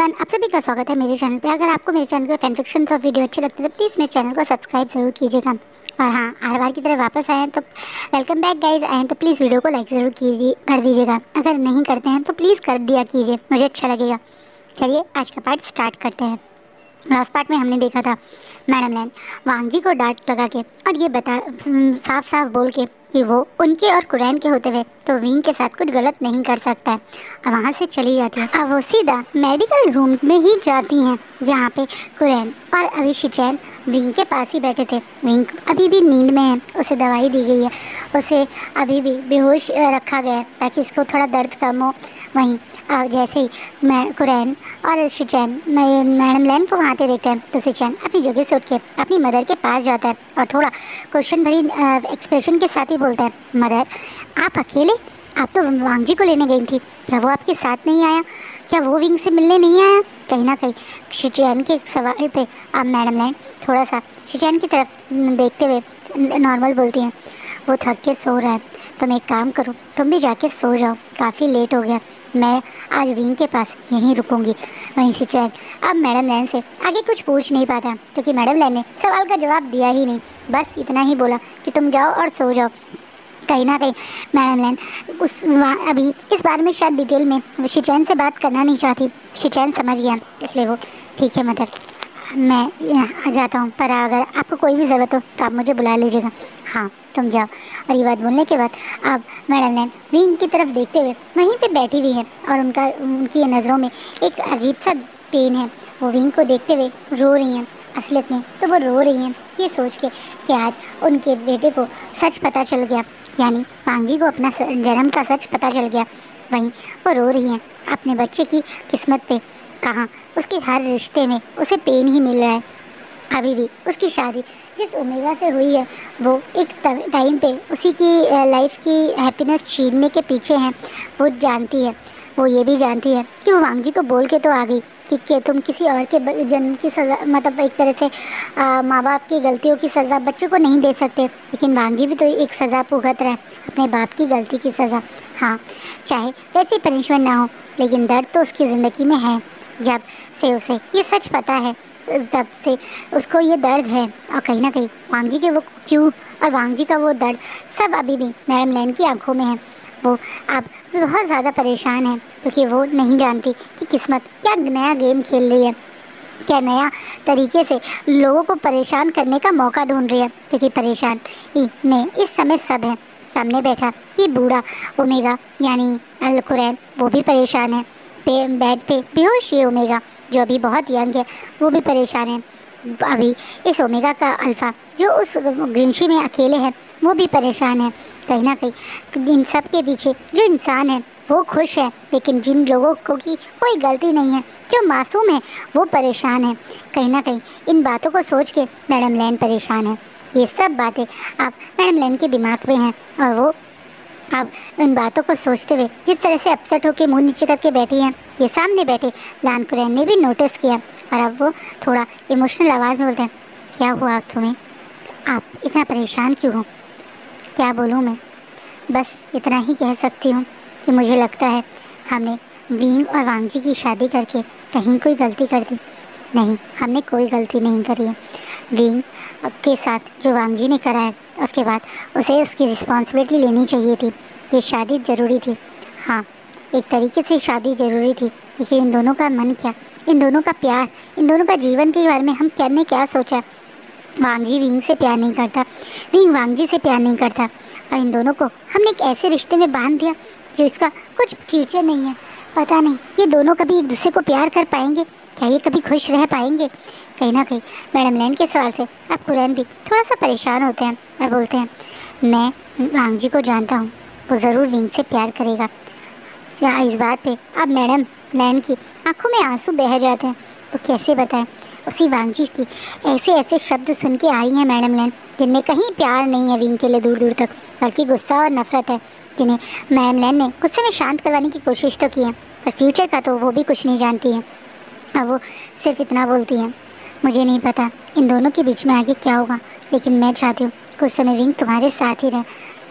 Everyone, आप सभी का स्वागत है मेरे चैनल पे। अगर आपको मेरे चैनल के फैन फिक्शन और वीडियो अच्छे लगते हैं तो प्लीज़ मेरे चैनल को सब्सक्राइब जरूर कीजिएगा। और हाँ, हर बार की तरह वापस आए हैं तो वेलकम बैक गाइज। आए हैं तो प्लीज़ वीडियो को लाइक ज़रूर कर दीजिएगा। अगर नहीं करते हैं तो प्लीज़ कर दिया कीजिए, मुझे अच्छा लगेगा। चलिए आज का पार्ट स्टार्ट करते हैं। लास्ट पार्ट में हमने देखा था मैडम लैन वांगजी को डांट लगा के और ये साफ साफ बोल के कि वो उनके और कुरैन के होते हुए तो विंग के साथ कुछ गलत नहीं कर सकता है। अब वहाँ से चली जाती है। अब वो सीधा मेडिकल रूम में ही जाती हैं जहाँ पे कुरैन और अभी शिचैन विंग के पास ही बैठे थे। विंग अभी भी नींद में है, उसे दवाई दी गई है, उसे अभी भी बेहोश रखा गया है ताकि उसको थोड़ा दर्द कम हो। वहीं जैसे ही कुरैन और शिचैन मैडम लैन को वहाँ पे देखते हैं तो शिचैन अपनी जगह से उठ के अपनी मदर के पास जाता है और थोड़ा क्वेश्चन भरी एक्सप्रेशन के साथ ही बोलता है, मदर आप अकेले? आप तो वांगजी को लेने गई थी, क्या वो आपके साथ नहीं आया? क्या वो विंग से मिलने नहीं आया? कहीं ना कहीं शिचैन के सवाल पे अब मैडम लैन थोड़ा सा शिचैन की तरफ देखते हुए नॉर्मल बोलती हैं, वो थक के सो रहा है, तुम एक काम करो, तुम भी जाके सो जाओ, काफ़ी लेट हो गया, मैं आज विंग के पास यहीं रुकूंगी। वहीं शिचैन अब मैडम लैन से आगे कुछ पूछ नहीं पाता क्योंकि मैडम लैन ने सवाल का जवाब दिया ही नहीं, बस इतना ही बोला कि तुम जाओ और सो जाओ। कहीं ना कहीं मैडम लैन अभी इस बारे में शायद डिटेल में शिचैन से बात करना नहीं चाहती। शिचैन समझ गया, इसलिए वो ठीक है मदर, मैं आ जाता हूँ, पर अगर आपको कोई भी ज़रूरत हो तो आप मुझे बुला लीजिएगा। हाँ तुम जाओ। और ये बात बोलने के बाद अब मैडम लैन विंग की तरफ देखते हुए वहीं पे बैठी हुई है और उनकी नज़रों में एक अजीब सा पेन है। वो विंग को देखते हुए रो रही हैं। असलियत में तो वो रो रही हैं ये सोच के कि आज उनके बेटे को सच पता चल गया, यानी वांगजी को अपना जन्म का सच पता चल गया। वहीं वो रो रही हैं अपने बच्चे की किस्मत पे, कहाँ उसके हर रिश्ते में उसे पेन ही मिल रहा है। अभी भी उसकी शादी जिस ओमेगा से हुई है वो एक टाइम पे उसी की लाइफ की हैप्पीनेस छीनने के पीछे हैं। वो जानती है, वो ये भी जानती है कि वो वांगजी को बोल के तो आ गई कि तुम किसी और के जन्म की सज़ा, मतलब एक तरह से माँ बाप की गलतियों की सज़ा बच्चों को नहीं दे सकते, लेकिन वांगजी भी तो एक सज़ा भुगत रहा है, अपने बाप की गलती की सज़ा। हाँ, चाहे वैसी पनिशमेंट ना हो लेकिन दर्द तो उसकी ज़िंदगी में है। जब से उसे ये सच पता है तब से उसको ये दर्द है, और कहीं ना कहीं वांगजी के वो क्यों और वांगजी का वो दर्द सब अभी भी मैडम लैन की आंखों में है। वो अब बहुत ज़्यादा परेशान है क्योंकि वो नहीं जानती कि किस्मत क्या नया गेम खेल रही है, क्या नया तरीके से लोगों को परेशान करने का मौका ढूंढ रही है। क्योंकि परेशान में इस समय सब है। सामने बैठा ये बूढ़ा ओमेगा यानी अल कुरैन, वो भी परेशान है। बेड पे बेहोश ये ओमेगा जो अभी बहुत यंग है, वो भी परेशान है। अभी इस ओमेगा का अल्फ़ा जो उस ग्रिंशी में अकेले है, वो भी परेशान है। कहीं ना कहीं इन सब के पीछे जो इंसान है वो खुश है, लेकिन जिन लोगों को की कोई गलती नहीं है, जो मासूम है, वो परेशान है। कहीं ना कहीं इन बातों को सोच के मैडम लैन परेशान है। ये सब बातें अब मैडम लैन के दिमाग में हैं और वो अब इन बातों को सोचते हुए जिस तरह से अपसेट होकर मुंह नीचे करके बैठी हैं, ये सामने बैठे लान कुरैन ने भी नोटिस किया और अब वो थोड़ा इमोशनल आवाज़ में बोलते हैं, क्या हुआ तुम्हें? आप इतना परेशान क्यों हो? क्या बोलूँ मैं? बस इतना ही कह सकती हूँ कि मुझे लगता है हमने विंग और वांगजी की शादी करके कहीं कोई गलती कर दी। नहीं, हमने कोई गलती नहीं करी है। विंग के साथ जो वांगजी ने करा है उसके बाद उसे उसकी रिस्पॉन्सिबिलिटी लेनी चाहिए थी। ये शादी ज़रूरी थी, हाँ एक तरीके से शादी ज़रूरी थी, लेकिन इन दोनों का मन क्या, इन दोनों का प्यार, इन दोनों का जीवन के बारे में हम क्या सोचा। वांगजी विंग से प्यार नहीं करता, विंग वांगजी से प्यार नहीं करता, और इन दोनों को हमने एक ऐसे रिश्ते में बांध दिया जो इसका कुछ फ्यूचर नहीं है। पता नहीं ये दोनों कभी एक दूसरे को प्यार कर पाएंगे, क्या ये कभी खुश रह पाएंगे? कहीं ना कहीं मैडम लैन के सवाल से अब कुरैन भी थोड़ा सा परेशान होते हैं और बोलते हैं, मैं वांगजी को जानता हूँ, वो ज़रूर विंग से प्यार करेगा। इस बात पे अब मैडम लैन की आंखों में आंसू बह जाते हैं। वो कैसे बताएं, उसी वांगजी की ऐसे ऐसे शब्द सुन के आई हैं मैडम लैन जिनमें कहीं प्यार नहीं है विंग के लिए, दूर दूर तक, बल्कि गुस्सा और नफरत है, जिन्हें मैडम लैन ने गुस्से में शांत करवाने की कोशिश तो की है, पर फ्यूचर का तो वो भी कुछ नहीं जानती हैं। अब वो सिर्फ इतना बोलती हैं, मुझे नहीं पता इन दोनों के बीच में आगे क्या होगा, लेकिन मैं चाहती हूँ कि उस समय विंग तुम्हारे साथ ही रहे।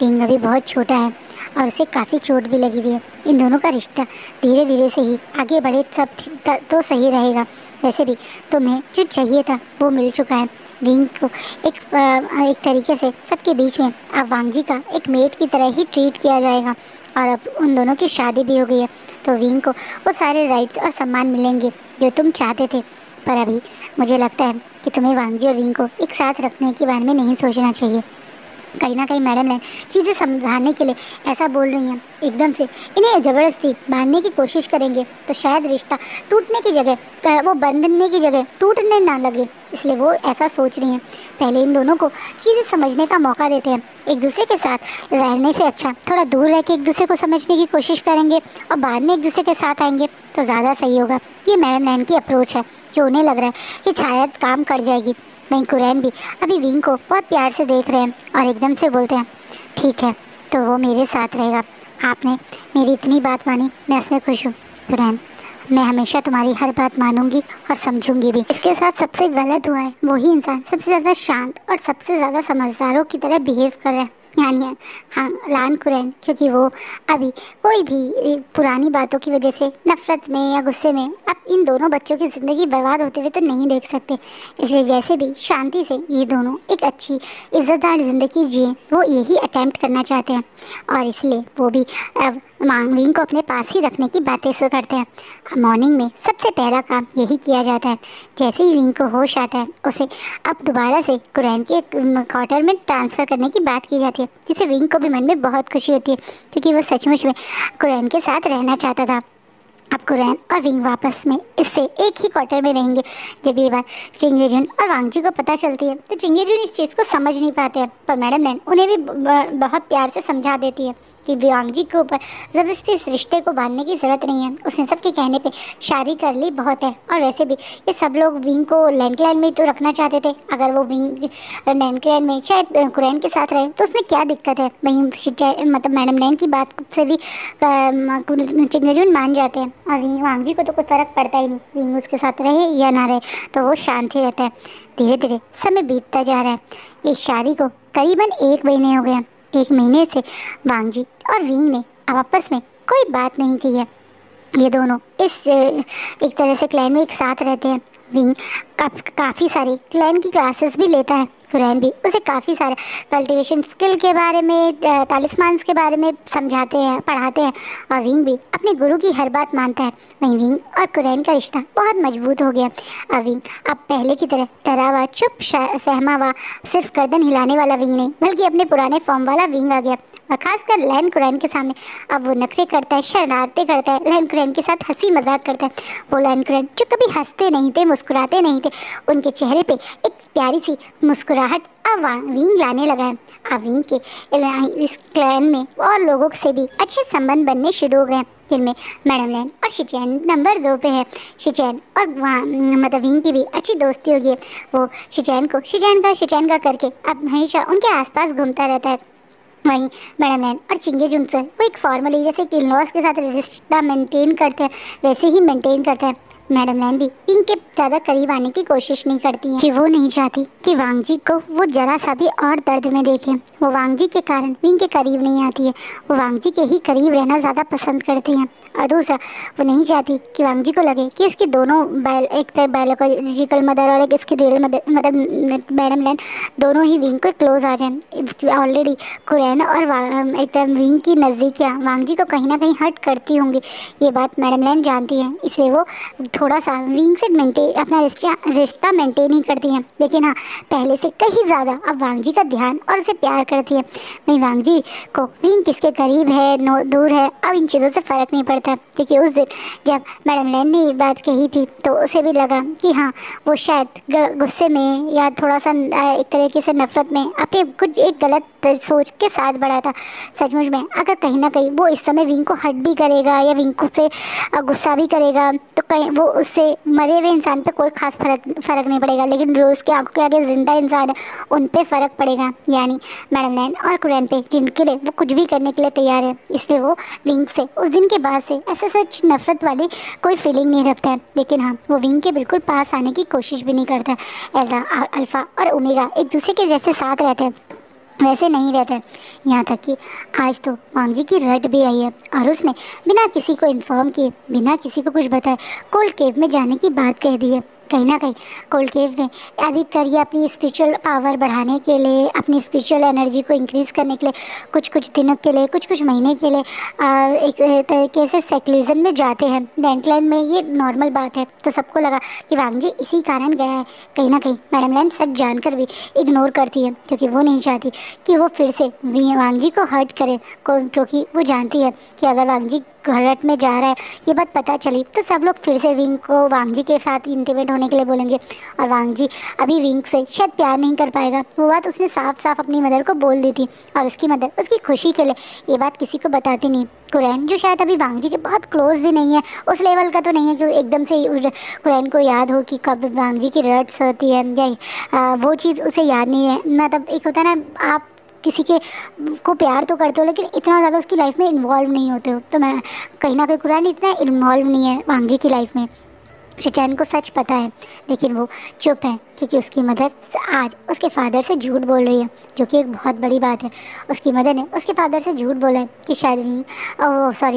विंग अभी बहुत छोटा है और उसे काफ़ी चोट भी लगी हुई है। इन दोनों का रिश्ता धीरे धीरे से ही आगे बढ़े सब तो सही रहेगा। वैसे भी तुम्हें जो चाहिए था वो मिल चुका है। विंग को एक तरीके से सबके बीच में अब वांगजी का एक मेट की तरह ही ट्रीट किया जाएगा। और अब उन दोनों की शादी भी हो गई है, तो विंग को वो सारे राइट्स और सम्मान मिलेंगे जो तुम चाहते थे। पर अभी मुझे लगता है कि तुम्हें वांगजी और विंग को एक साथ रखने के बारे में नहीं सोचना चाहिए। कहीं ना कहीं मैडम ने चीज़ें समझाने के लिए ऐसा बोल रही हैं। एकदम से इन्हें ज़बरदस्ती बांधने की कोशिश करेंगे तो शायद रिश्ता टूटने की जगह वो बंधने की जगह टूटने ना लगे, इसलिए वो ऐसा सोच रही हैं। पहले इन दोनों को चीज़ें समझने का मौका देते हैं। एक दूसरे के साथ रहने से अच्छा थोड़ा दूर रह के एक दूसरे को समझने की कोशिश करेंगे और बाद में एक दूसरे के साथ आएंगे तो ज़्यादा सही होगा। ये मैडम नैन की अप्रोच है जो उन्हें लग रहा है कि शायद काम कर जाएगी। वहीं कुरैन भी अभी विंग को बहुत प्यार से देख रहे हैं और एकदम से बोलते हैं, ठीक है तो वो मेरे साथ रहेगा। आपने मेरी इतनी बात मानी, मैं उसमें खुश हूँ कुरैन। मैं हमेशा तुम्हारी हर बात मानूंगी और समझूंगी भी। इसके साथ सबसे गलत हुआ है वही इंसान सबसे ज़्यादा शांत और सबसे ज़्यादा समझदारों की तरह बिहेव कर रहा है, यानी हाँ लान कुरैन, क्योंकि वो अभी कोई भी पुरानी बातों की वजह से नफरत में या गुस्से में अब इन दोनों बच्चों की ज़िंदगी बर्बाद होते हुए तो नहीं देख सकते। इसलिए जैसे भी शांति से ये दोनों एक अच्छी इज़्ज़तदार ज़िंदगी जिए वो यही अटैम्प्ट करना चाहते हैं। और इसलिए वो भी अब विंग को अपने पास ही रखने की बातें से करते हैं। मॉर्निंग में सबसे पहला काम यही किया जाता है। जैसे ही विंग को होश आता है उसे अब दोबारा से कुरैन के क्वार्टर में ट्रांसफ़र करने की बात की जाती है, जिससे विंग को भी मन में बहुत खुशी होती है क्योंकि वो सचमुच में कुरैन के साथ रहना चाहता था। अब कुरैन और विंग वापस में इससे एक ही क्वार्टर में रहेंगे। जब ये बात चिंगेजुन और वांगजी को पता चलती है तो चिंगेजुन इस चीज़ को समझ नहीं पाते हैं, पर मैडम नैन उन्हें भी बहुत प्यार से समझा देती है कि वांगजी के ऊपर ज़बरदस्ती इस रिश्ते को बांधने की ज़रूरत नहीं है। उसने सबके कहने पे शादी कर ली बहुत है। और वैसे भी ये सब लोग विंग को लैंडक्लैन में तो रखना चाहते थे। अगर वो विंग लैंडक्लैन में शायद कुरैन के साथ रहे तो उसमें क्या दिक्कत है। वहीं मतलब मैडम नैन की बात से भी चिंगेजुन मान जाते हैं और वांगजी को तो कोई फ़र्क पड़ता ही नहीं, विंग उसके साथ रहे या ना रहे तो वो शांत ही रहता है। धीरे धीरे समय बीतता जा रहा है। इस शादी को करीबन 1 महीने हो गए हैं। 1 महीने से वांगजी और विंग ने अब आपस में कोई बात नहीं की है। ये दोनों इस एक तरह से क्लैन में एक साथ रहते हैं। विंग काफ़ी सारी क्लैन की क्लासेस भी लेता है। कुरैन भी उसे काफ़ी सारे कल्टीवेशन स्किल के बारे में, तालिस्मान्स के बारे में समझाते हैं, पढ़ाते हैं। और विंग भी अपने गुरु की हर बात मानता है। वहीं विंग और कुरैन का रिश्ता बहुत मजबूत हो गया। अब विंग अब पहले की तरह डरा हुआ, चुप सहमा हुआ, सिर्फ गर्दन हिलाने वाला विंग नहीं बल्कि अपने पुराने फॉर्म वाला विंग आ गया। और खासकर लैन कुरैन के सामने अब वो नखरे करता है, शरारतें करता है, लैन कुरैन के साथ हंसी मजाक करता है। वो लैन कुरैन जो कभी हंसते नहीं थे, मुस्कुराते नहीं थे, उनके चेहरे पे एक प्यारी सी मुस्कुराहट अब विंग लाने लगा है। अब विंग के इस क्लैन में और लोगों से भी अच्छे संबंध बनने शुरू हो गए, जिनमें मैडम लैन और शिचैन नंबर 2 पे है। शिचैन और मतलब विंग की भी अच्छी दोस्ती हो गई है। वो शिचैन का करके अब हमेशा उनके आसपास घूमता रहता है। वहीं मैडम नैन और चिंगेजुन से वो एक फॉर्मली जैसे कि इन-लॉज के साथ रिश्ता मेंटेन करते हैं वैसे ही मेंटेन करते हैं। मैडम नैन भी विंग के ज़्यादा करीब आने की कोशिश नहीं करती हैं कि वो नहीं चाहती कि वांगजी को वो जरा सा भी और दर्द में देखें। वो वांगजी के कारण विंग के करीब नहीं आती है। वो वांगजी के ही करीब रहना ज़्यादा पसंद करती हैं। और दूसरा, वो नहीं चाहती कि वांगजी को लगे कि उसकी दोनों एक तरह बायोलॉजिकल मदर और एक इसकी रियल मदर मतलब मैडम लैन दोनों ही विंग को क्लोज आ जाएं। ऑलरेडी कुरैन और एकदम विंग की नज़दीकियाँ वांगजी को कहीं ना कहीं हर्ट करती होंगी। ये बात मैडम लैन जानती हैं, इसलिए वो थोड़ा सा विंग से अपना रिश्ता मेंटेन ही करती हैं। लेकिन हाँ, पहले से कहीं ज़्यादा अब वांगजी का ध्यान और उसे प्यार करती है। वहीं वांगजी को विंग किसके करीब है दूर है अब इन चीज़ों से फ़र्क नहीं पड़ता, क्योंकि उस दिन जब मैडम लैन ने ये बात कही थी तो उसे भी लगा कि हाँ वो शायद गुस्से में या थोड़ा सा एक तरीके से नफरत में अपने कुछ एक गलत सोच के साथ बढ़ा था। सचमुच में अगर कहीं ना कहीं वो इस समय विंग को हर्ट भी करेगा या विंग को से गुस्सा भी करेगा तो कहीं वो उससे मरे हुए इंसान पे कोई खास फ़र्क नहीं पड़ेगा, लेकिन जो उसके आंखों के आगे ज़िंदा इंसान है उन पे फ़र्क पड़ेगा, यानी मैडम लैन और कुरैन पे, जिनके लिए वो कुछ भी करने के लिए तैयार है। इसलिए वो विंग से उस दिन के बाद से ऐसे सच नफरत वाली कोई फीलिंग नहीं रखता है। लेकिन हाँ, वो विंग के बिल्कुल पास आने की कोशिश भी नहीं करता है। एज़ा और अल्फ़ा और ओमेगा एक दूसरे के जैसे साथ रहते हैं। वैसे नहीं रहता है। यहाँ तक कि आज तो वांग जी की रट भी आई है और उसने बिना किसी को इन्फॉर्म किए, बिना किसी को कुछ बताए कोल्ड केव में जाने की बात कह दी है। कहीं ना कहीं कोल्ड केव में अधिकतर ये अपनी स्पिरिचुअल पावर बढ़ाने के लिए, अपनी स्पिरिचुअल एनर्जी को इंक्रीज़ करने के लिए, कुछ कुछ दिनों के लिए, कुछ कुछ महीने के लिए एक तरीके से सेक्युलरिज्म में जाते हैं। बैंकलैंड में ये नॉर्मल बात है। तो सबको लगा कि वांग जी इसी कारण गया है। कहीं ना कहीं मैडम लैंड सच जानकर भी इग्नोर करती है, क्योंकि वो नहीं चाहती कि वो फिर से वांग जी को हर्ट करे, क्योंकि वो जानती है कि अगर वांग जी हर्ट में जा रहा है, ये बात पता चली तो सब लोग फिर से विंग को वांग जी के साथ इंटीमेट होने के लिए बोलेंगे और वांग जी अभी विंग से शायद प्यार नहीं कर पाएगा। वो बात उसने साफ साफ अपनी मदर को बोल दी थी और उसकी मदर उसकी खुशी के लिए ये बात किसी को बताती नहीं। कुरैन जो शायद अभी वांग जी के बहुत क्लोज भी नहीं है, उस लेवल का तो नहीं है कि एकदम से कुरैन को याद हो कि कब वांग जी की रट्स होती है या वो चीज़ उसे याद नहीं है। मतलब एक होता है ना, आप किसी के को प्यार तो करते हो लेकिन इतना ज़्यादा उसकी लाइफ में इन्वॉल्व नहीं होते हो। तो मैं कहीं ना कहीं कुरैन इतना इन्वॉल्व नहीं है वांग जी की लाइफ में। शिचैन को सच पता है लेकिन वो चुप है, क्योंकि उसकी मदर आज उसके फादर से झूठ बोल रही है, जो कि एक बहुत बड़ी बात है। उसकी मदर ने उसके फादर से झूठ बोला है कि शायद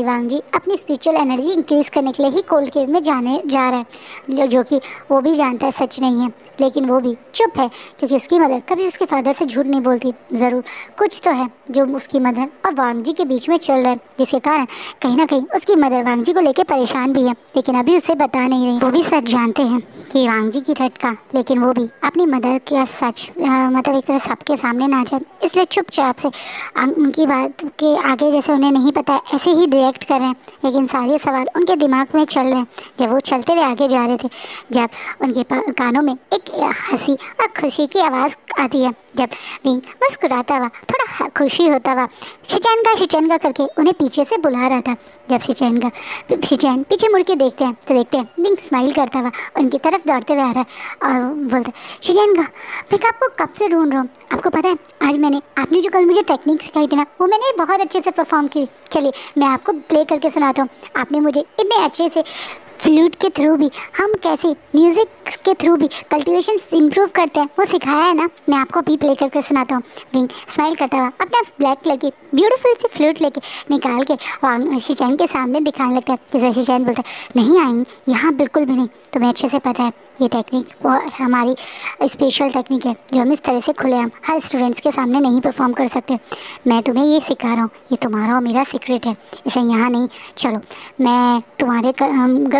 वांग जी अपनी स्पिरिचुअल एनर्जी इंक्रीज़ करने के लिए ही कोल्ड केव में जाने जा रहा है, जो कि वो भी जानता है सच नहीं है, लेकिन वो भी चुप है क्योंकि उसकी मदर कभी उसके फादर से झूठ नहीं बोलती। ज़रूर कुछ तो है जो उसकी मदर और वांग जी के बीच में चल रहा है, जिसके कारण कहीं ना कहीं उसकी मदर वांग जी को लेकर परेशान भी है, लेकिन अभी उसे बता नहीं रही। वो भी सच जानते हैं कि वांग जी की रट का, लेकिन वो भी अपनी मदर का सच मतलब एक तरह सबके सामने ना जाए, इसलिए चुपचाप से उनकी बात के आगे जैसे उन्हें नहीं पता ऐसे ही रिएक्ट कर रहे हैं। लेकिन सारे सवाल उनके दिमाग में चल रहे हैं जब वो चलते हुए आगे जा रहे थे, जब उनके कानों में एक हंसी और खुशी की आवाज़ आती है, जब विंग मुस्कुराता हुआ थोड़ा खुशी होता हुआ शिचैन का करके उन्हें पीछे से बुला रहा था। जब शिचैन पीछे मुड़ के देखते हैं विंग स्माइल करता हुआ उनकी तरफ दौड़ते हुए आ रहा है और बोलता है शिचैन का, मैं आपको कब से ढूंढ रहा हूँ। आपको पता है आज आपने जो कल मुझे टेक्निक सिखाई थी ना, वो मैंने बहुत अच्छे से परफॉर्म की। चलिए मैं आपको प्ले करके सुनाता हूँ। आपने मुझे इतने अच्छे से फ्लूट के थ्रू भी हम कैसे म्यूज़िक के थ्रू भी कल्टीवेशन इम्प्रूव करते हैं वो सिखाया है ना, मैं आपको अभी प्ले करके सुनाता हूँ। विंग स्माइल करता हुआ अपना ब्लैक कलर की ब्यूटीफुल सी फ्लूट लेके निकाल के शिचैन के सामने दिखाने लगता है। जैसे शिचैन बोलता है नहीं आएंगे यहाँ बिल्कुल भी नहीं, तुम्हें अच्छे से पता है ये टेक्निक वो हमारी स्पेशल टेक्निक है जो हम इस तरह से खुलेआम हर स्टूडेंट्स के सामने नहीं परफॉर्म कर सकते। मैं तुम्हें ये सिखा रहा हूँ, ये तुम्हारा और मेरा सीक्रेट है, इसे यहाँ नहीं। चलो मैं तुम्हारे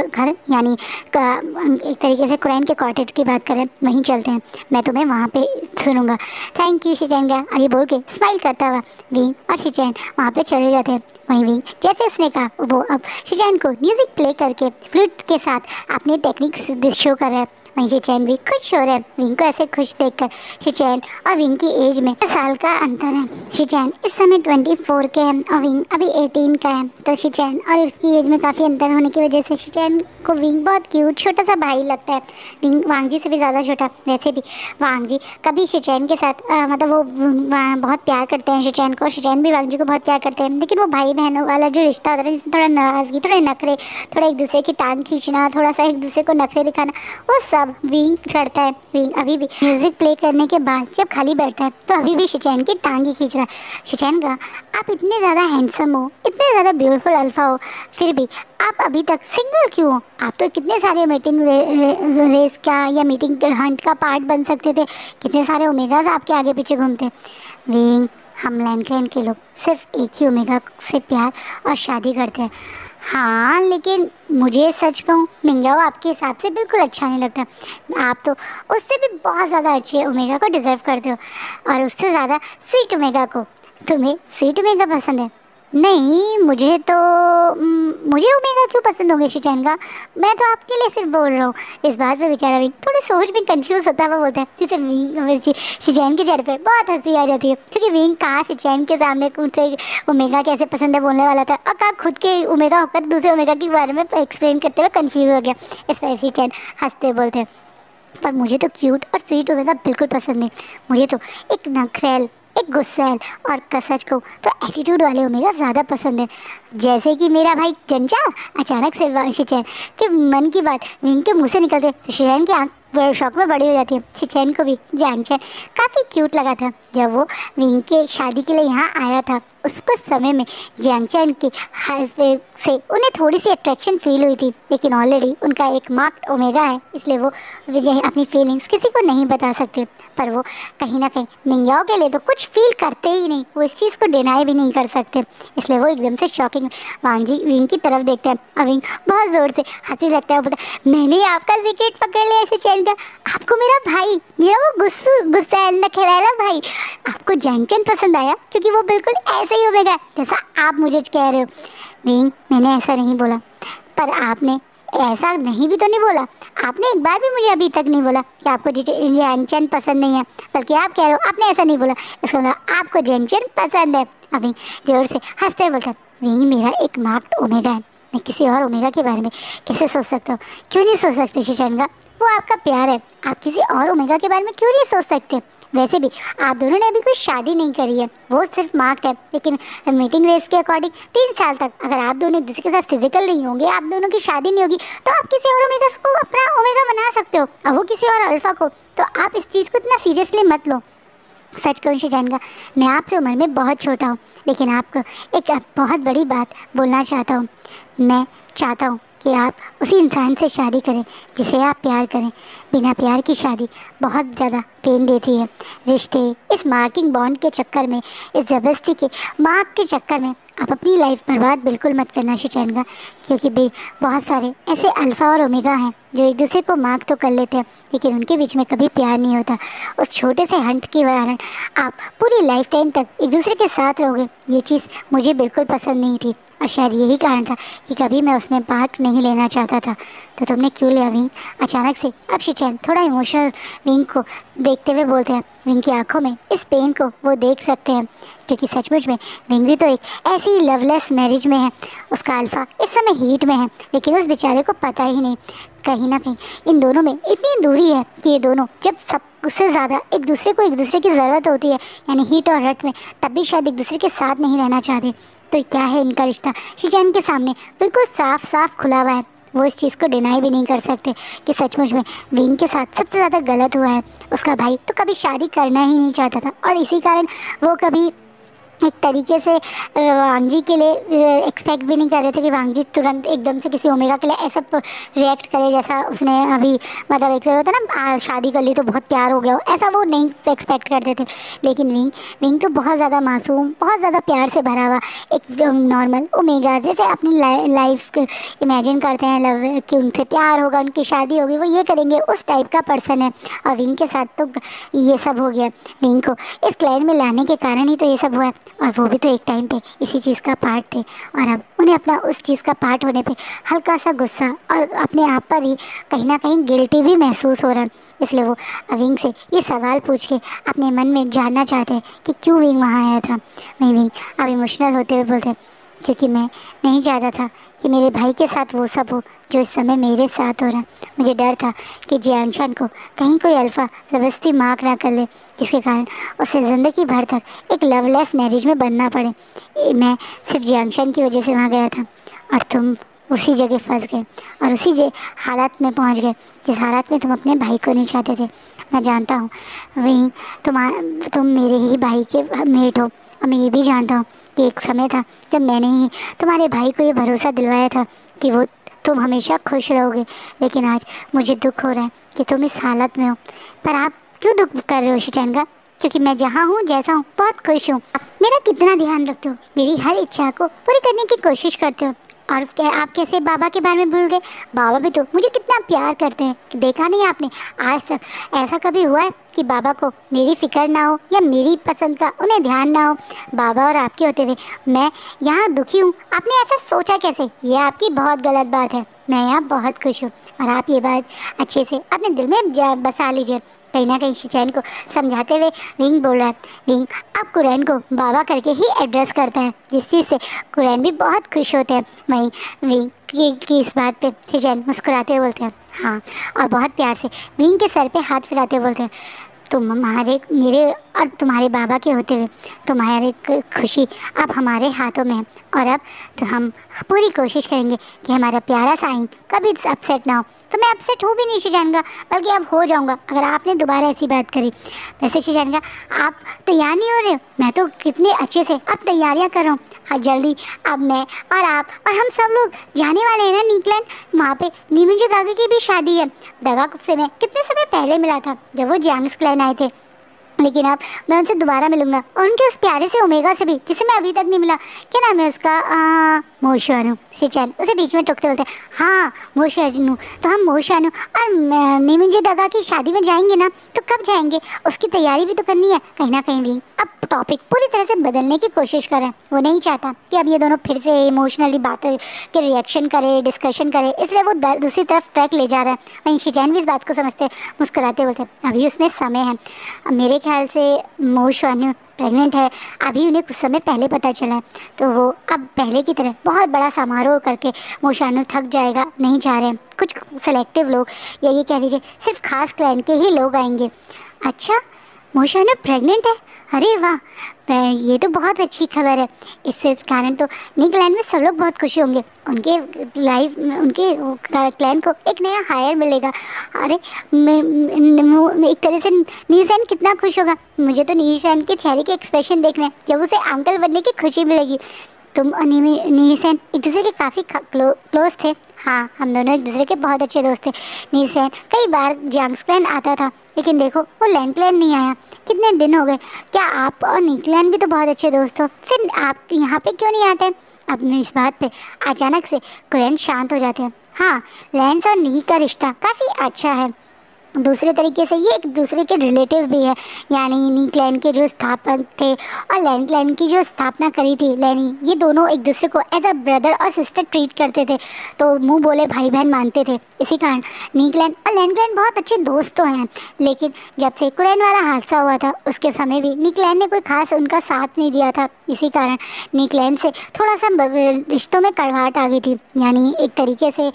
घर यानी एक तरीके से कुरैन के कॉटेज की बात करें वहीं चलते हैं, मैं तुम्हें वहाँ पे सुनूंगा। थैंक यू शिचैन का, और ये बोल के स्माइल करता हुआ विंग और शिचैन वहाँ पे चले जाते हैं। वहीं विंग जैसे उसने कहा वो अब शिचैन को म्यूज़िक प्ले करके फ्लूट के साथ अपनी टेक्निक शो कर रहा है। वहीं शिचैन भी खुश हो रहा है विंग को ऐसे खुश देखकर। शिचैन और विंग की एज में 10 साल का अंतर है। शिचैन इस समय 24 के हैं और विंग अभी 18 का है। तो शिचैन और उसकी एज में काफ़ी अंतर होने की वजह से शिचैन को विंग बहुत क्यूट छोटा सा भाई लगता है। विंग वांग जी से भी ज़्यादा छोटा। वैसे भी वांग जी कभी शिचैन के साथ मतलब वो बहुत प्यार करते हैं शिचैन को, और शिचैन भी वांग जी को बहुत प्यार करते हैं, लेकिन वो भाई बहनों वाला जो रिश्ता होता है जिसमें थोड़ा नाराज़गी, थोड़े नखरे, थोड़ा एक दूसरे की टांग खींचना, थोड़ा सा एक दूसरे को नखरे दिखाना, वो सब विंग चढ़ता है। विंग अभी भी म्यूज़िक प्ले करने के बाद जब खाली बैठता है तो अभी भी शिचैन की टांग ही खींच रहा है। शिचैन का, आप इतने ज़्यादा हैंडसम हो, इतने ज़्यादा ब्यूटीफुल अल्फ़ा हो, फिर भी आप अभी तक सिंगल क्यों हो? आप तो कितने सारे मीटिंग रेस का या मीटिंग हंट का पार्ट बन सकते थे, कितने सारे ओमेगाज आपके आगे पीछे घूमते। विंग, हम लैंडक्लैन के लोग सिर्फ एक ही ओमेगा से प्यार और शादी करते हैं। हाँ लेकिन मुझे सच कहूँ मिंगाओ आपके हिसाब से बिल्कुल अच्छा नहीं लगता। आप तो उससे भी बहुत ज़्यादा अच्छे ओमेगा को डिज़र्व करते हो, और उससे ज़्यादा स्वीट ओमेगा को। तुम्हें स्वीट ओमेगा पसंद है? नहीं, मुझे ओमेगा क्यों पसंद होंगे शिचैन का, मैं तो आपके लिए सिर्फ बोल रहा हूँ। इस बात पे बेचारा विंग थोड़ी सोच में कंफ्यूज होता हुआ बोलता है, जिससे विंग शिचैन के चेहरे पे बहुत हंसी आ जाती है, क्योंकि विंग कहाँ शिचैन के सामने उनसे ओमेगा कैसे पसंद है बोलने वाला था, और कहाँ खुद के ओमेगा होकर दूसरे ओमेगा के बारे में एक्सप्लेन करते हुए कन्फ्यूज हो गया। इस वजह से शिचैन हंसते बोलते हैं, पर मुझे तो क्यूट और स्वीट ओमेगा बिल्कुल पसंद नहीं। मुझे तो एक नखरेल, एक गुस्सैल और सच कहूँ तो एटीट्यूड वाले ओमेगा ज़्यादा पसंद है, जैसे कि मेरा भाई चंचा। अचानक से शिचैन के मन की बात विंग के मुंह से निकलते तो शिचैन की आँख शौक में बड़ी हो जाती है। शिचैन को भी जियांगचैन काफ़ी क्यूट लगा था जब वो विंग के शादी के लिए यहाँ आया था। उस कुछ समय में जियांगचैन की से उन्हें थोड़ी सी अट्रैक्शन फील हुई थी, लेकिन ऑलरेडी उनका एक मार्क्ड ओमेगा है, इसलिए वो अपनी फीलिंग्स किसी को नहीं बता सकते। पर वो कहीं ना कहीं मिंगयाओ के लिए तो कुछ फील करते ही नहीं, वो इस चीज़ को डिनाई भी नहीं कर सकते, इसलिए वो एकदम से शॉकिंग विंग की तरफ देखते हैं और विंग बहुत ज़ोर से हंसी लगता है। बोलता है मैंने आपका सीक्रेट पकड़ लिया ऐसे चैन का, आपको मेरा भाई, मेरा वो गुस्सैल नखरेला भाई, आपको जियांगचैन पसंद आया क्योंकि वो बिल्कुल ऐसे ही ओमेगा जैसा आप मुझे कह रहे हो। विंग मैंने ऐसा नहीं बोला, पर आपने ऐसा नहीं भी तो नहीं बोला, आपने एक बार भी मुझे अभी तक नहीं बोला कि आपको जियांगचैन पसंद नहीं है, बल्कि आप कह रहे हो आपने ऐसा नहीं बोला, इसका मतलब आपको जियांगचैन पसंद है। अभी जोर से हंसते बोलता विंग मेरा एक मार्क्ड ओमेगा है, मैं किसी और ओमेगा के बारे में कैसे सोच सकता हूँ, क्यों नहीं सोच सकते शिचैन का, वो आपका प्यार है, आप किसी और ओमेगा के बारे में क्यों नहीं सोच सकते। वैसे भी आप दोनों ने अभी कोई शादी नहीं करी है, वो सिर्फ मार्क्ड है, लेकिन मीटिंग रेस के अकॉर्डिंग 3 साल तक अगर आप दोनों एक दूसरे के साथ फिजिकल नहीं होंगे, आप दोनों की शादी नहीं होगी, तो आप किसी और ओमेगा को अपना ओमेगा बना सकते हो और वो किसी और अल्फा को। तो आप इस चीज़ को इतना सीरियसली मत लो। सच कहूँ शिचैन का, मैं आपसे उम्र में बहुत छोटा हूँ, लेकिन आपको एक बहुत बड़ी बात बोलना चाहता हूँ। मैं चाहता हूँ कि आप उसी इंसान से शादी करें जिसे आप प्यार करें। बिना प्यार की शादी बहुत ज़्यादा पेन देती है। रिश्ते इस मार्किंग बॉन्ड के चक्कर में, इस ज़बरदस्ती के मार्क के चक्कर में आप अपनी लाइफ बर्बाद बिल्कुल मत करना शिचैन का, क्योंकि बहुत सारे ऐसे अल्फ़ा और ओमेगा हैं जो एक दूसरे को मार्क तो कर लेते हैं, लेकिन उनके बीच में कभी प्यार नहीं होता। उस छोटे से हंट के कारण आप पूरी लाइफ टाइम तक एक दूसरे के साथ रहोगे, ये चीज़ मुझे बिल्कुल पसंद नहीं थी और शायद यही कारण था कि कभी मैं उसमें पार्ट नहीं लेना चाहता था। तो तुमने क्यों लिया विंग, अचानक से। अब शिचैन थोड़ा इमोशनल विंग को देखते हुए बोलते हैं। विंग की आंखों में इस पेन को वो देख सकते हैं, क्योंकि सचमुच में विंग भी तो एक ऐसी लवलेस मैरिज में है। उसका अल्फा इस समय हीट में है, लेकिन उस बेचारे को पता ही नहीं कहीं ना कहीं इन दोनों में इतनी दूरी है कि ये दोनों जब सबसे ज़्यादा एक दूसरे की ज़रूरत होती है, यानी हीट और रट में, तब भी शायद एक दूसरे के साथ नहीं रहना चाहते। तो क्या है इनका रिश्ता शिचैन के सामने बिल्कुल साफ साफ खुला हुआ है। वो इस चीज़ को डिनाई भी नहीं कर सकते कि सचमुच में विंग के साथ सबसे ज़्यादा गलत हुआ है। उसका भाई तो कभी शादी करना ही नहीं चाहता था और इसी कारण वो कभी एक तरीके से वांगजी के लिए एक्सपेक्ट भी नहीं कर रहे थे कि वांगजी तुरंत एकदम से किसी ओमेगा के लिए ऐसा रिएक्ट करे जैसा उसने अभी, मतलब एक होता ना शादी कर ली तो बहुत प्यार हो गया, ऐसा वो नहीं एक्सपेक्ट करते थे। लेकिन विंग तो बहुत ज़्यादा मासूम, बहुत ज़्यादा प्यार से भरा हुआ एक नॉर्मल ओमेगा जैसे अपनी लाइफ इमेजिन करते हैं, लव कि उनसे प्यार होगा, उनकी शादी होगी, वो ये करेंगे, उस टाइप का पर्सन है। और विंग के साथ तो ये सब हो गया। विंग को इस क्लैन में लाने के कारण ही तो ये सब हुआ है, और वो भी तो एक टाइम पे इसी चीज़ का पार्ट थे, और अब उन्हें अपना उस चीज़ का पार्ट होने पे हल्का सा गुस्सा और अपने आप पर ही कहीं ना कहीं गिल्टी भी महसूस हो रहा है। इसलिए वो विंग से ये सवाल पूछ के अपने मन में जानना चाहते हैं कि क्यों विंग वहाँ आया था। मैं विंग अब इमोशनल होते हुए बोलते हैं, क्योंकि मैं नहीं चाहता था कि मेरे भाई के साथ वो सब हो जो इस समय मेरे साथ हो रहा है। मुझे डर था कि जियांगचैन को कहीं कोई अल्फ़ा ज़बरदस्ती मार्क ना कर ले, जिसके कारण उसे ज़िंदगी भर तक एक लवलेस मैरिज में बनना पड़े। मैं सिर्फ जियांगचैन की वजह से वहाँ गया था और तुम उसी जगह फंस गए और उसी हालात में पहुँच गए जिस हालात में तुम अपने भाई को नहीं चाहते थे। मैं जानता हूँ वहीं तुम मेरे ही भाई के मेट हो, और मैं ये भी जानता हूँ कि एक समय था जब मैंने ही तुम्हारे भाई को ये भरोसा दिलवाया था कि वो तुम हमेशा खुश रहोगे। लेकिन आज मुझे दुख हो रहा है कि तुम इस हालत में हो। पर आप क्यों दुख कर रहे हो शिचैन का? क्योंकि मैं जहाँ हूँ, जैसा हूँ, बहुत खुश हूँ। मेरा कितना ध्यान रखते हो, मेरी हर इच्छा को पूरी करने की कोशिश करते हो। और आप कैसे बाबा के बारे में भूल गए? बाबा भी तो मुझे कितना प्यार करते हैं। देखा नहीं आपने आज तक ऐसा कभी हुआ है कि बाबा को मेरी फिक्र ना हो या मेरी पसंद का उन्हें ध्यान ना हो? बाबा और आपके होते हुए मैं यहाँ दुखी हूँ, आपने ऐसा सोचा कैसे? ये आपकी बहुत गलत बात है। मैं यहाँ बहुत खुश हूँ और आप ये बात अच्छे से अपने दिल में बसा लीजिए। कहीं ना कहीं शिचैन को समझाते हुए विंग बोल रहा है। विंग अब कुरैन को बाबा करके ही एड्रेस करता है, जिस चीज़ से कुरैन भी बहुत खुश होते हैं। वहीं विंग की इस बात पे शिचैन मुस्कुराते हुए बोलते हैं हाँ, और बहुत प्यार से विंग के सर पे हाथ फिराते हुए बोलते हैं तुम्हारे मेरे और तुम्हारे बाबा के होते हुए तुम्हारी खुशी अब हमारे हाथों में है। और अब तो हम पूरी कोशिश करेंगे कि हमारा प्यारा साईं कभी अपसेट ना हो। तो मैं अपसेट हो भी नहीं शिजानगा, बल्कि अब हो जाऊंगा अगर आपने दोबारा ऐसी बात करी। वैसे शिजानगा, आप तैयार नहीं हो रहे हो? मैं तो कितने अच्छे से अब तैयारियां कर रहा हूँ। हाँ जल्दी अब मैं और आप और हम सब लोग जाने वाले हैं ना नीकलैंड। वहाँ पे नीमिंजो दागा की भी शादी है। दागा से मैं कितने समय पहले मिला था जब वो जैंग्स क्लैन आए थे, लेकिन अब मैं उनसे दोबारा मिलूंगा और उनके उस प्यारे से ओमेगा से भी जिसे मैं अभी तक नहीं मिला। क्या नाम है उसका? मोशानु सिचैन उसे बीच में टोकते बोलते हैं। हाँ मोशानु। तो हम मोशानु और निमिंजे दगा की शादी में जाएंगे ना, तो कब जाएंगे उसकी तैयारी भी तो करनी है कहीं ना कहीं भी। अब टॉपिक पूरी तरह से बदलने की कोशिश कर रहे हैं। वो नहीं चाहता कि अब ये दोनों फिर से इमोशनली बातें के रिएक्शन करे, डिस्कशन करे, इसलिए वो दूसरी तरफ ट्रैक ले जा रहा है। वहीं शिजैन भी इस बात को समझते मुस्कुराते बोलते अभी उसमें समय है। अब मेरे ख्याल से मोशानु प्रेग्नेंट है, अभी उन्हें कुछ समय पहले पता चला है। तो वो अब पहले की तरह बहुत बड़ा समारोह करके मोशानु थक जाएगा नहीं जा रहे हैं। कुछ सेलेक्टिव लोग या ये कह दीजिए सिर्फ खास क्लैन के ही लोग आएंगे। अच्छा मोशानु प्रेग्नेंट है? अरे वाह, ये तो बहुत अच्छी खबर है। इससे कारण तो नीकलैंड में सब लोग बहुत खुशी होंगे। उनके लाइफ में उनके क्लैन को एक नया हायर मिलेगा। अरे एक तरह से न्यूज़ैन कितना खुश होगा। मुझे तो न्यूज़ैन के चेहरे के एक्सप्रेशन देखना है जब उसे अंकल बनने की खुशी मिलेगी। तुम और नीसैन एक दूसरे के काफ़ी क्लोज थे। हाँ हम दोनों एक दूसरे के बहुत अच्छे दोस्त थे। नीसैन कई बार जैंग्स क्लैन आता था, लेकिन देखो वो लैंग क्लैन नहीं आया। कितने दिन हो गए। क्या आप और नीकलैन भी तो बहुत अच्छे दोस्त हो, फिर आप यहाँ पे क्यों नहीं आते? अब इस बात पे अचानक से कुरैन शांत हो जाते हैं। हाँ लैंस और नी का रिश्ता काफ़ी अच्छा है। दूसरे तरीके से ये एक दूसरे के रिलेटिव भी है। यानी नी क्लैन के जो स्थापक थे और लैन क्लैन की जो स्थापना करी थी लैनी, ये दोनों एक दूसरे को एज अ ब्रदर और सिस्टर ट्रीट करते थे। तो मुंह बोले भाई बहन मानते थे। इसी कारण नी क्लैन और लैन क्लैन बहुत अच्छे दोस्त तो हैं। लेकिन जब से कुरैन वाला हादसा हुआ था उसके समय भी नी क्लैन ने कोई खास उनका साथ नहीं दिया था। इसी कारण नी क्लैन से थोड़ा सा रिश्तों में कड़वाहट आ गई थी। यानी एक तरीके से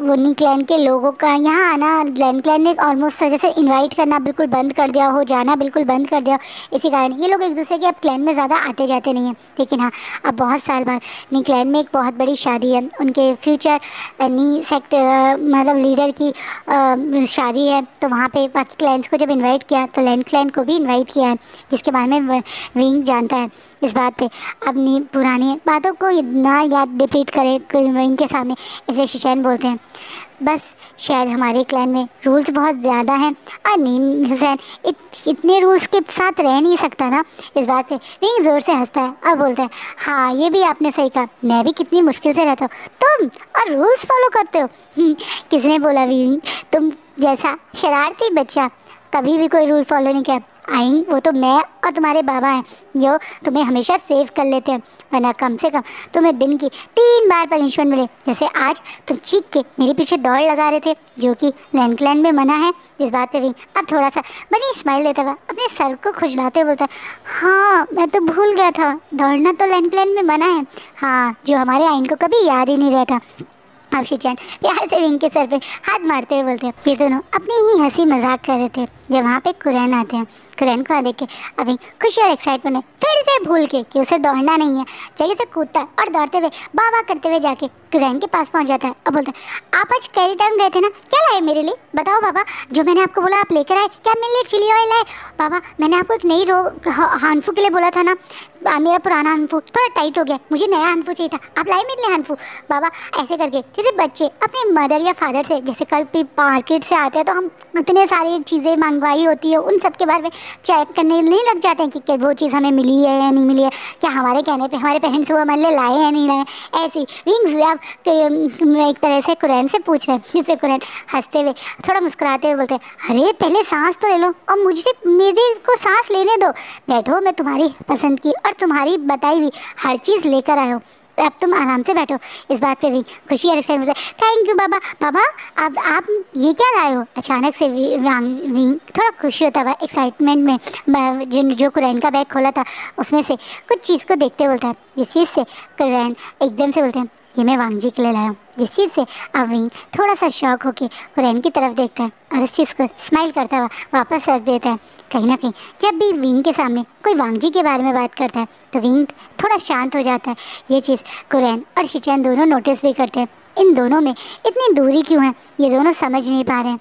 वो नी क्लैन के लोगों का यहाँ आना लैन क्लैन ने ऑलमोस्ट जैसे इनवाइट करना बिल्कुल बंद कर दिया हो, जाना बिल्कुल बंद कर दिया। इसी कारण ये लोग एक दूसरे के अब क्लैन में ज़्यादा आते जाते नहीं हैं। लेकिन हाँ अब बहुत साल बाद नी क्लैन में एक बहुत बड़ी शादी है। उनके फ्यूचर नी सेक्ट मतलब लीडर की शादी है। तो वहाँ पे बाकी क्लैंस को जब इन्वाइट किया तो लैन क्लैन को भी इन्वाइट किया है, जिसके बारे में विंग जानता है। इस बात पे अपनी पुरानी बातों को ना याद रिपीट करे विंग के सामने, इसे शिशैन बोलते हैं। बस शायद हमारे क्लैन में रूल्स बहुत ज़्यादा हैं और नीम हुसैन इतने रूल्स के साथ रह नहीं सकता ना। इस बात पे विंग ज़ोर से हंसता है और बोलता है हाँ ये भी आपने सही कहा, मैं भी कितनी मुश्किल से रहता हूँ, तुम और रूल्स फॉलो करते हो। किसने बोला विंग, तुम जैसा शरारती बच्चा कभी भी कोई रूल फॉलो नहीं किया। आइंग वो तो मैं और तुम्हारे बाबा हैं जो तुम्हें हमेशा सेव कर लेते हैं, वरना कम से कम तुम्हें दिन की 3 बार पनिशमेंट मिले। जैसे आज तुम चीख के मेरे पीछे दौड़ लगा रहे थे, जो कि लैंड क्लैन में मना है। इस बात पे भी अब थोड़ा सा बनी स्माइल देता हुआ अपने सर को खुजलाते बोलता है हाँ मैं तो भूल गया था, दौड़ना तो लैंड क्लैन में मना है। हाँ जो हमारे आइन को कभी याद ही नहीं रहता। अब शिचैन प्यार से विंग के सर पे हाथ मारते हुए बोलते हैं। ये दोनों अपनी ही हंसी मजाक कर रहे थे जब वहाँ पे कुरैन आते हैं। कुरैन को देख के अभी खुशी और एक्साइटमेंट में फिर से भूल के कि उसे दौड़ना नहीं है, जगह से कूदता है और दौड़ते हुए बाबा करते हुए जाके कुरैन के पास पहुँच जाता है और बोलता है आप आज कैरी टाउन गए थे ना, क्या लाए मेरे लिए? बताओ बाबा, जो मैंने आपको बोला आप लेकर आए, क्या मेरे लिए चिली ऑयल लाए? बाबा मैंने आपको एक नई हानफू के लिए बोला था ना, मेरा पुराना हानफू थोड़ा टाइट हो गया, मुझे नया हानफू चाहिए था, आप लाए मेरे लिए हानफू? बाबा ऐसे करके जैसे बच्चे अपने मदर या फादर से जैसे कभी मार्केट से आते हैं तो हम इतने सारी चीज़ें मंगवाई होती है उन सब के बारे में चेक करने नहीं लग जाते हैं कि वो चीज़ हमें मिली है या नहीं मिली है, क्या हमारे कहने पे हमारे पेरेंट्स वो हमारे लिए लाए या नहीं लाए। ऐसी विंग्स अब एक तरह से कुरैन से पूछ रहे हैं, जिससे कुरैन हंसते हुए थोड़ा मुस्कुराते हुए बोलते हैं अरे पहले सांस तो ले लो और मुझे मेरे को सांस लेने दो, बैठो मैं तुम्हारी पसंद की और तुम्हारी बताई हुई हर चीज़ लेकर आया हूँ, अब तुम आराम से बैठो। इस बात पे भी खुशी और एक्साइटमेंट थैंक यू बाबा। बाबा अब आप ये क्या लाए हो? अचानक से विंग थोड़ा खुशी होता हुआ एक्साइटमेंट में जो कुरैन का बैग खोला था उसमें से कुछ चीज़ को देखते बोलता है, जिस चीज़ से कुरैन एकदम से बोलते हैं ये मैं वांग जी के लिए लाया हूँ। जिस चीज़ से अब विंग थोड़ा सा शॉक होके कुरैन की तरफ देखता है और उस चीज़ को स्माइल करता हुआ वापस रख देता है। कहीं ना कहीं जब भी विंग के सामने कोई वांग जी के बारे में बात करता है तो विंग थोड़ा शांत हो जाता है। ये चीज़ कुरैन और शिचैन दोनों नोटिस भी करते हैं। इन दोनों में इतनी दूरी क्यों है, ये दोनों समझ नहीं पा रहे हैं।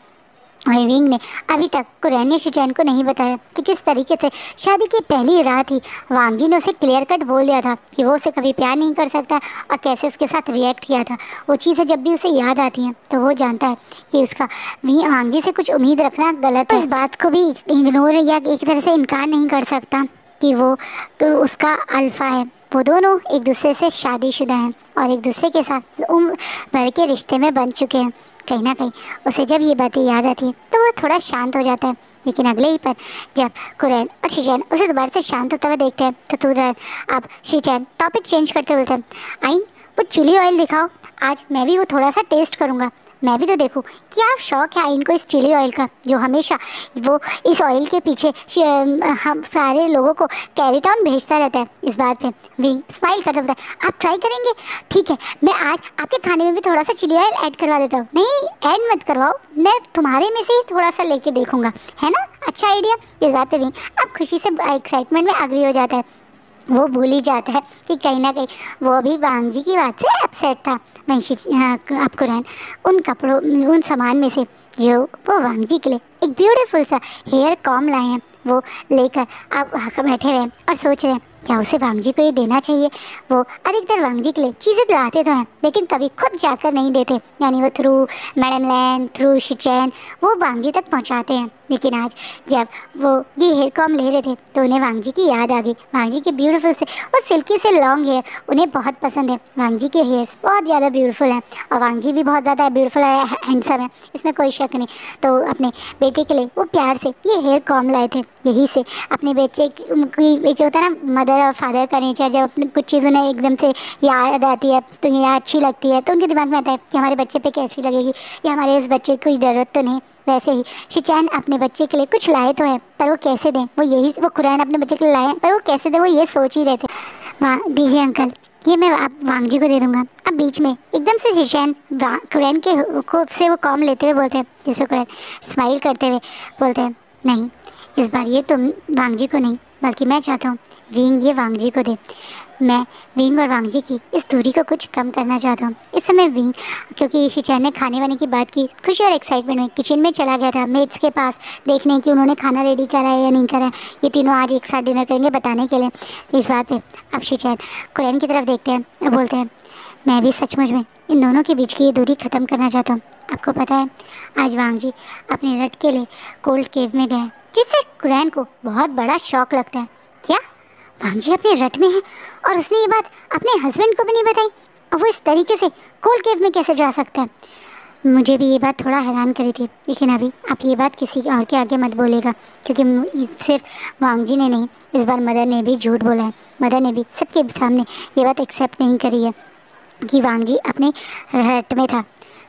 वहीं विंग ने अभी तक कुरैन ने शिचैन को नहीं बताया कि किस तरीके से शादी की पहली रात ही वांग जी ने उसे क्लियर कट बोल दिया था कि वो उसे कभी प्यार नहीं कर सकता और कैसे उसके साथ रिएक्ट किया था। वो चीज़ें जब भी उसे याद आती हैं तो वो जानता है कि उसका वांग जी से कुछ उम्मीद रखना गलत है। इस बात को भी इग्नोर या एक तरह से इनकार नहीं कर सकता कि वो उसका अल्फा है। वो दोनों एक दूसरे से शादीशुदा हैं और एक दूसरे के साथ उम्र भर के रिश्ते में बन चुके हैं। कहीं ना कहीं उसे जब ये बातें याद आती है तो वो थोड़ा शांत हो जाता है। लेकिन अगले ही पर जब कुरैन और शिचैन उसे दोबारा से शांत होता हुआ देखते हैं तो तुरंत अब शिचैन टॉपिक चेंज करते बोलते हैं, आइन वो चिली ऑयल दिखाओ, आज मैं भी वो थोड़ा सा टेस्ट करूँगा, मैं भी तो देखूं क्या शौक है आइन को इस चिली ऑयल का, जो हमेशा वो इस ऑयल के पीछे हम सारे लोगों को कैरी टाउन भेजता रहता है। इस बात पे विंग स्माइल करता बोलता है, आप ट्राई करेंगे? ठीक है, मैं आज आपके खाने में भी थोड़ा सा चिली ऑयल ऐड करवा देता हूँ। नहीं, ऐड मत करवाओ, मैं तुम्हारे में से ही थोड़ा सा लेके देखूंगा, है ना, अच्छा आइडिया। इस बात पे विंग अब खुशी से एक्साइटमेंट में अग्री हो जाता है। वो भूल ही जाता है कि कहीं ना कहीं वो भी वांग जी की बात से अपसेट था। वहीं अब कुरैन उन कपड़ों उन सामान में से जो वो वांग जी के लिए एक ब्यूटीफुल सा हेयर कॉम लाए हैं वो लेकर अब बैठे हुए हैं और सोच रहे हैं क्या उसे वांग जी को ये देना चाहिए। वो अधिकतर वांग जी के लिए चीज़ें लाते तो हैं लेकिन कभी खुद जाकर नहीं देते, यानी वो थ्रू मैडम लैन थ्रू शिचैन वो वांग जी तक पहुंचाते हैं। लेकिन आज जब वो ये हेयर कॉम ले रहे थे तो उन्हें वांग जी की याद आ गई। वांग जी के ब्यूटीफुल से वो सिल्की से लॉन्ग हेयर उन्हें बहुत पसंद है। वांग जी के हेयर्स बहुत ज़्यादा ब्यूटीफुल हैं और वांग जी भी बहुत ज़्यादा ब्यूटीफुल है, हैंडसम है, इसमें कोई शक नहीं। तो अपने बेटे के लिए वो प्यार से ये हेयर कॉम लाए थे। यही से अपने बच्चे की एक होता है ना मदर और फादर का नेचर, जब अपने कुछ चीज़ उन्हें एकदम से याद आती है तो ये अच्छी लगती है तो उनके दिमाग में आता है कि हमारे बच्चे पे कैसी लगेगी या हमारे इस बच्चे को कोई ज़रूरत तो नहीं। वैसे ही शिचैन अपने बच्चे के लिए कुछ लाए तो है पर वो कैसे दें, वो कुरैन अपने बच्चे के लिए लाए पर वो कैसे दें वो ये सोच ही रहे थे। वहाँ दीजिए अंकल, ये मैं आप वांग जी को दे दूंगा। अब बीच में एकदम से शिचैन कुरैन के को से वो कॉम लेते हुए बोलते हैं, जिसको कुरैन स्माइल करते हुए बोलते हैं, नहीं इस बार ये तुम वांग जी को नहीं बल्कि मैं चाहता हूँ विंग ये वांग जी को दे। मैं विंग और वांग जी की इस दूरी को कुछ कम करना चाहता हूँ। इस समय विंग क्योंकि शिचैन ने खाने वाने की बात की, खुशी और एक्साइटमेंट में किचन में चला गया था मेट्स के पास देखने कि उन्होंने खाना रेडी करा है या नहीं करा है। ये तीनों आज एक साथ डिनर करेंगे बताने के लिए। इस बात पे अब शिचैन कुरैन की तरफ देखते हैं और बोलते हैं, मैं भी सचमुच में इन दोनों के बीच की ये दूरी ख़त्म करना चाहता हूँ। आपको पता है आज वांग जी अपने रट के लिए कोल्ड केव में गए, जिससे कुरैन को बहुत बड़ा शौक लगता है। क्या वांग जी अपने रट में है और उसने ये बात अपने हस्बैंड को भी नहीं बताई, और वो इस तरीके से कोल्ड केव में कैसे जा सकता है? मुझे भी ये बात थोड़ा हैरान करी थी, लेकिन अभी आप ये बात किसी और के आगे मत बोलेगा क्योंकि सिर्फ वांग जी ने नहीं, इस बार मदर ने भी झूठ बोला है। मदर ने भी सबके सामने ये बात एक्सेप्ट नहीं करी है कि वांग जी अपने रट में था।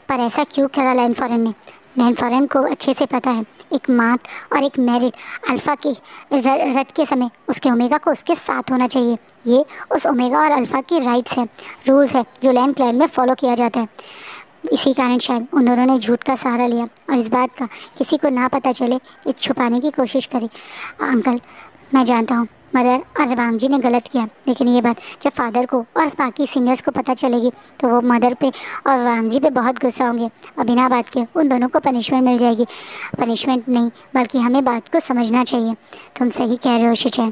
पर ऐसा क्यों करा लैन फॉरेन ने? लैन फॉरेन को अच्छे से पता है एक मार्ट और एक मैरिड अल्फ़ा के रट के समय उसके ओमेगा को उसके साथ होना चाहिए। ये उस ओमेगा और अल्फ़ा की राइट्स है, रूल्स है जो लैन क्लैन में फॉलो किया जाता है। इसी कारण शायद उन दोनों ने झूठ का सहारा लिया और इस बात का किसी को ना पता चले इस छुपाने की कोशिश करी। अंकल मैं जानता हूँ मदर और वांग जी ने गलत किया, लेकिन ये बात जब फादर को और बाकी सीनियर्स को पता चलेगी तो वो मदर पे और वांग जी पे बहुत गुस्सा होंगे और बिना बात के उन दोनों को पनिशमेंट मिल जाएगी। पनिशमेंट नहीं बल्कि हमें बात को समझना चाहिए। तुम सही कह रहे हो शिचैन,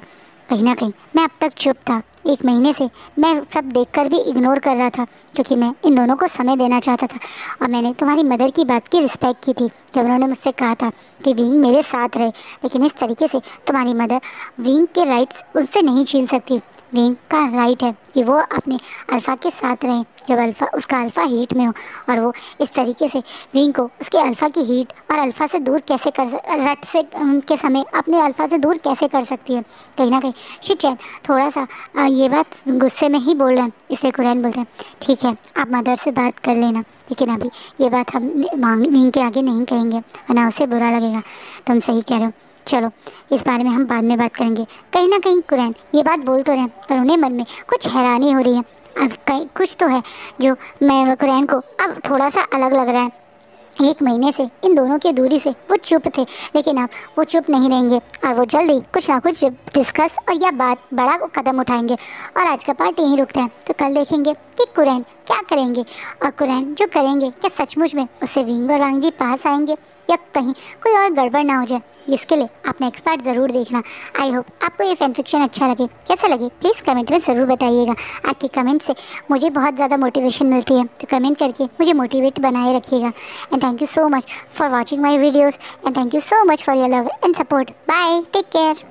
कहीं ना कहीं मैं अब तक चुप था। एक महीने से मैं सब देखकर भी इग्नोर कर रहा था क्योंकि मैं इन दोनों को समय देना चाहता था और मैंने तुम्हारी मदर की बात की रिस्पेक्ट की थी जब उन्होंने मुझसे कहा था कि विंग मेरे साथ रहे। लेकिन इस तरीके से तुम्हारी मदर विंग के राइट्स उससे नहीं छीन सकती। विंग का राइट है कि वो अपने अल्फ़ा के साथ रहें जब अल्फ़ा उसका अल्फ़ा हीट में हो, और वो इस तरीके से विंग को उसके अल्फ़ा की हीट और अल्फ़ा से दूर कैसे रट से के समय अपने अल्फ़ा से दूर कैसे कर सकती है। कहीं ना कहीं शिचैन थोड़ा सा ये बात गुस्से में ही बोल रहे हैं, इसलिए कुरैन बोलते हैं ठीक है आप मदर से बात कर लेना, लेकिन अभी ये बात हम विंग के आगे नहीं कहेंगे वरना उसे बुरा लगेगा। तुम सही कह रहे हो, चलो इस बारे में हम बाद में बात करेंगे। कहीं ना कहीं कुरैन ये बात बोल तो रहे हैं पर उन्हें मन में कुछ हैरानी हो रही है। अब कहीं कुछ तो है जो मैं कुरैन को अब थोड़ा सा अलग लग रहा है। 1 महीने से इन दोनों की दूरी से वो चुप थे, लेकिन अब वो चुप नहीं रहेंगे और वो जल्दी कुछ ना कुछ डिस्कस और या बात बड़ा कदम उठाएंगे। और आज का पार्ट यहीं रुकता है, तो कल देखेंगे कि कुरैन क्या करेंगे, और कुरैन जो करेंगे क्या सचमुच में उससे विंग और वांग जी पास आएंगे या कहीं कोई और गड़बड़ ना हो जाए। इसके लिए आप नेक्स्ट पार्ट ज़रूर देखना। आई होप आपको ये फैन फिक्शन अच्छा लगे। कैसा लगे प्लीज़ कमेंट में ज़रूर बताइएगा। आपके कमेंट से मुझे बहुत ज़्यादा मोटिवेशन मिलती है, तो कमेंट करके मुझे मोटिवेट बनाए रखिएगा। And thank you so much for watching my videos, and thank you so much for your love and support. Bye, take care.